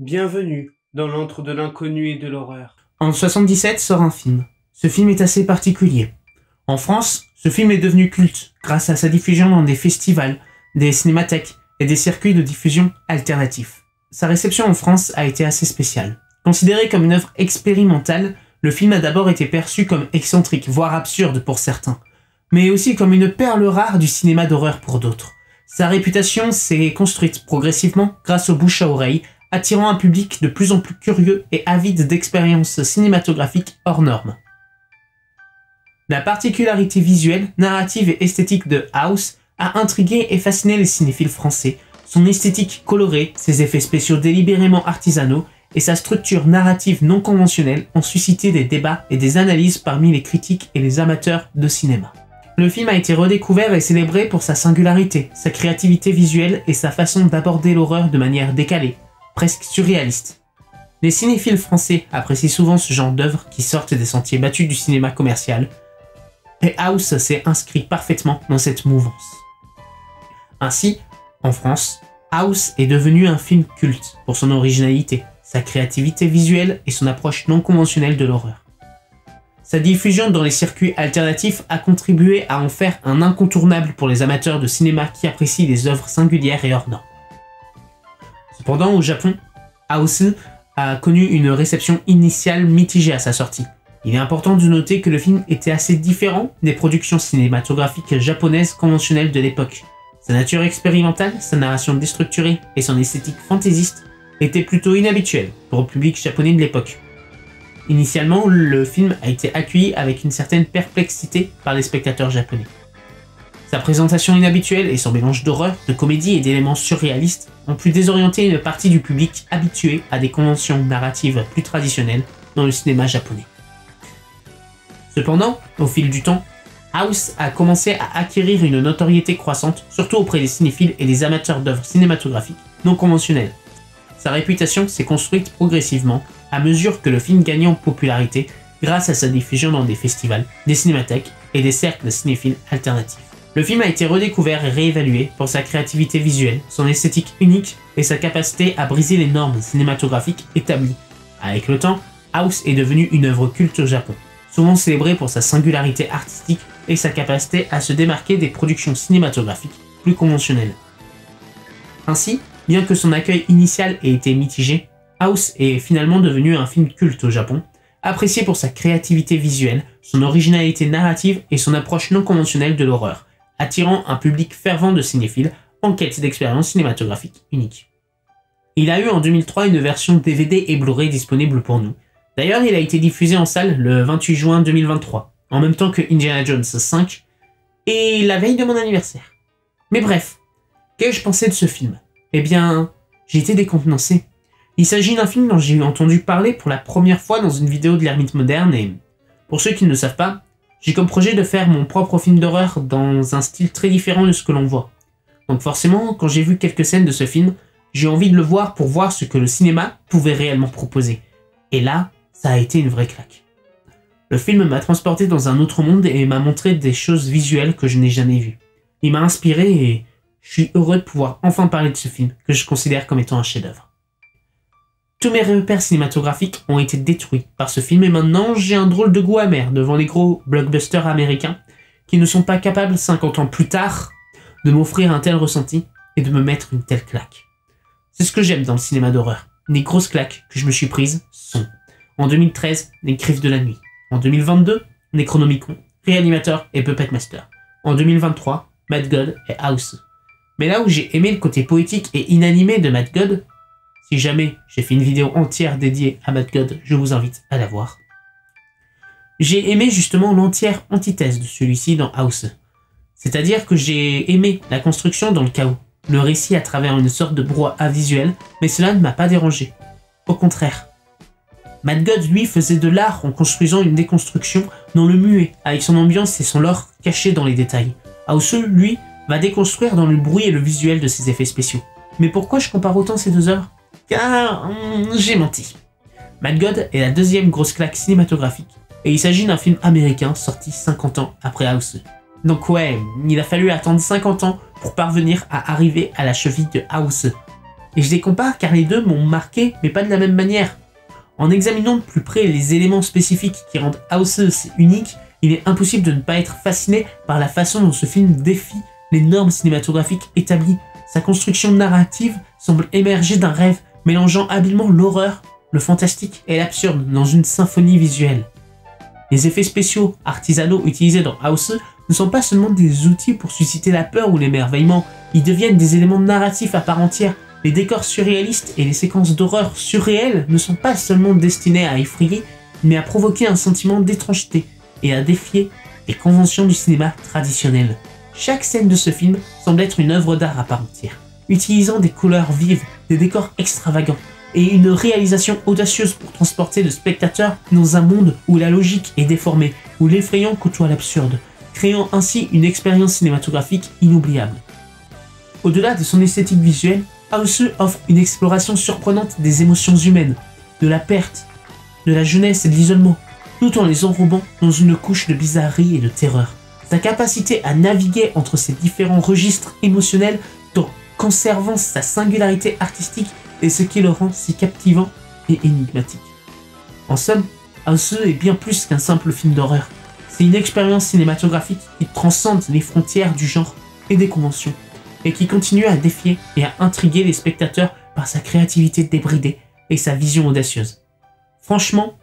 Bienvenue dans l'antre de l'inconnu et de l'horreur. En 77 sort un film. Ce film est assez particulier. En France, ce film est devenu culte grâce à sa diffusion dans des festivals, des cinémathèques et des circuits de diffusion alternatifs. Sa réception en France a été assez spéciale. Considéré comme une œuvre expérimentale, le film a d'abord été perçu comme excentrique, voire absurde pour certains, mais aussi comme une perle rare du cinéma d'horreur pour d'autres. Sa réputation s'est construite progressivement grâce au bouche à oreille, attirant un public de plus en plus curieux et avide d'expériences cinématographiques hors normes. La particularité visuelle, narrative et esthétique de House a intrigué et fasciné les cinéphiles français. Son esthétique colorée, ses effets spéciaux délibérément artisanaux et sa structure narrative non conventionnelle ont suscité des débats et des analyses parmi les critiques et les amateurs de cinéma. Le film a été redécouvert et célébré pour sa singularité, sa créativité visuelle et sa façon d'aborder l'horreur de manière décalée, presque surréaliste. Les cinéphiles français apprécient souvent ce genre d'œuvres qui sortent des sentiers battus du cinéma commercial, et House s'est inscrit parfaitement dans cette mouvance. Ainsi, en France, House est devenu un film culte pour son originalité, sa créativité visuelle et son approche non conventionnelle de l'horreur. Sa diffusion dans les circuits alternatifs a contribué à en faire un incontournable pour les amateurs de cinéma qui apprécient les œuvres singulières et hors normes. Cependant, au Japon, House a connu une réception initiale mitigée à sa sortie. Il est important de noter que le film était assez différent des productions cinématographiques japonaises conventionnelles de l'époque. Sa nature expérimentale, sa narration déstructurée et son esthétique fantaisiste étaient plutôt inhabituelles pour le public japonais de l'époque. Initialement, le film a été accueilli avec une certaine perplexité par les spectateurs japonais. Sa présentation inhabituelle et son mélange d'horreur, de comédie et d'éléments surréalistes ont pu désorienter une partie du public habitué à des conventions narratives plus traditionnelles dans le cinéma japonais. Cependant, au fil du temps, House a commencé à acquérir une notoriété croissante, surtout auprès des cinéphiles et des amateurs d'œuvres cinématographiques non conventionnelles. Sa réputation s'est construite progressivement à mesure que le film gagnait en popularité grâce à sa diffusion dans des festivals, des cinémathèques et des cercles cinéphiles alternatifs. Le film a été redécouvert et réévalué pour sa créativité visuelle, son esthétique unique et sa capacité à briser les normes cinématographiques établies. Avec le temps, House est devenu une œuvre culte au Japon, souvent célébrée pour sa singularité artistique et sa capacité à se démarquer des productions cinématographiques plus conventionnelles. Ainsi, bien que son accueil initial ait été mitigé, House est finalement devenu un film culte au Japon, apprécié pour sa créativité visuelle, son originalité narrative et son approche non conventionnelle de l'horreur, attirant un public fervent de cinéphiles en quête d'expériences cinématographiques uniques. Il a eu en 2003 une version DVD et Blu-ray disponible pour nous. D'ailleurs, il a été diffusé en salle le 28 juin 2023, en même temps que Indiana Jones 5, et la veille de mon anniversaire. Mais bref, qu'ai-je pensé de ce film? Eh bien, j'ai été décontenancé. Il s'agit d'un film dont j'ai entendu parler pour la première fois dans une vidéo de l'Ermite Moderne, et pour ceux qui ne le savent pas, j'ai comme projet de faire mon propre film d'horreur dans un style très différent de ce que l'on voit. Donc forcément, quand j'ai vu quelques scènes de ce film, j'ai envie de le voir pour voir ce que le cinéma pouvait réellement proposer. Et là, ça a été une vraie claque. Le film m'a transporté dans un autre monde et m'a montré des choses visuelles que je n'ai jamais vues. Il m'a inspiré et je suis heureux de pouvoir enfin parler de ce film, que je considère comme étant un chef-d'œuvre. Tous mes repères cinématographiques ont été détruits par ce film et maintenant j'ai un drôle de goût amer devant les gros blockbusters américains qui ne sont pas capables 50 ans plus tard de m'offrir un tel ressenti et de me mettre une telle claque. C'est ce que j'aime dans le cinéma d'horreur. Les grosses claques que je me suis prises sont en 2013, Les Griffes de la Nuit. En 2022, Necronomicon, Réanimateur et Puppet Master. En 2023, Mad God et House. Mais là où j'ai aimé le côté poétique et inanimé de Mad God, si jamais j'ai fait une vidéo entière dédiée à Mad God, je vous invite à la voir. J'ai aimé justement l'entière antithèse de celui-ci dans House. C'est-à-dire que j'ai aimé la construction dans le chaos, le récit à travers une sorte de brouhaha visuel, mais cela ne m'a pas dérangé. Au contraire. Mad God, lui, faisait de l'art en construisant une déconstruction dans le muet, avec son ambiance et son lore caché dans les détails. House, lui, va déconstruire dans le bruit et le visuel de ses effets spéciaux. Mais pourquoi je compare autant ces deux œuvres? Car j'ai menti. Mad God est la deuxième grosse claque cinématographique, et il s'agit d'un film américain sorti 50 ans après House. Donc ouais, il a fallu attendre 50 ans pour parvenir à arriver à la cheville de House. et je les compare car les deux m'ont marqué, mais pas de la même manière. En examinant de plus près les éléments spécifiques qui rendent House unique, il est impossible de ne pas être fasciné par la façon dont ce film défie les normes cinématographiques établies. Sa construction narrative semble émerger d'un rêve, mélangeant habilement l'horreur, le fantastique et l'absurde dans une symphonie visuelle. Les effets spéciaux artisanaux utilisés dans House ne sont pas seulement des outils pour susciter la peur ou l'émerveillement, ils deviennent des éléments narratifs à part entière. Les décors surréalistes et les séquences d'horreur surréelles ne sont pas seulement destinés à effrayer, mais à provoquer un sentiment d'étrangeté et à défier les conventions du cinéma traditionnel. Chaque scène de ce film semble être une œuvre d'art à part entière, utilisant des couleurs vives, des décors extravagants et une réalisation audacieuse pour transporter le spectateur dans un monde où la logique est déformée, où l'effrayant côtoie l'absurde, créant ainsi une expérience cinématographique inoubliable. Au-delà de son esthétique visuelle, House offre une exploration surprenante des émotions humaines, de la perte, de la jeunesse et de l'isolement, tout en les enrobant dans une couche de bizarrerie et de terreur. Sa capacité à naviguer entre ces différents registres émotionnels tout en conservant sa singularité artistique est ce qui le rend si captivant et énigmatique. En somme, House est bien plus qu'un simple film d'horreur. C'est une expérience cinématographique qui transcende les frontières du genre et des conventions, et qui continue à défier et à intriguer les spectateurs par sa créativité débridée et sa vision audacieuse. Franchement,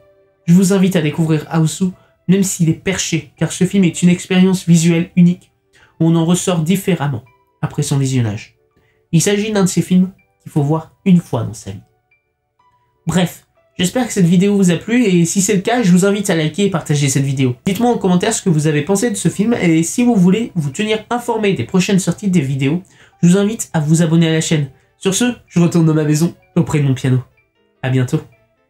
je vous invite à découvrir House, même s'il est perché, car ce film est une expérience visuelle unique, où on en ressort différemment après son visionnage. Il s'agit d'un de ces films qu'il faut voir une fois dans sa vie. Bref, j'espère que cette vidéo vous a plu, et si c'est le cas, je vous invite à liker et partager cette vidéo. Dites-moi en commentaire ce que vous avez pensé de ce film, et si vous voulez vous tenir informé des prochaines sorties des vidéos, je vous invite à vous abonner à la chaîne. Sur ce, je retourne dans ma maison, auprès de mon piano. À bientôt.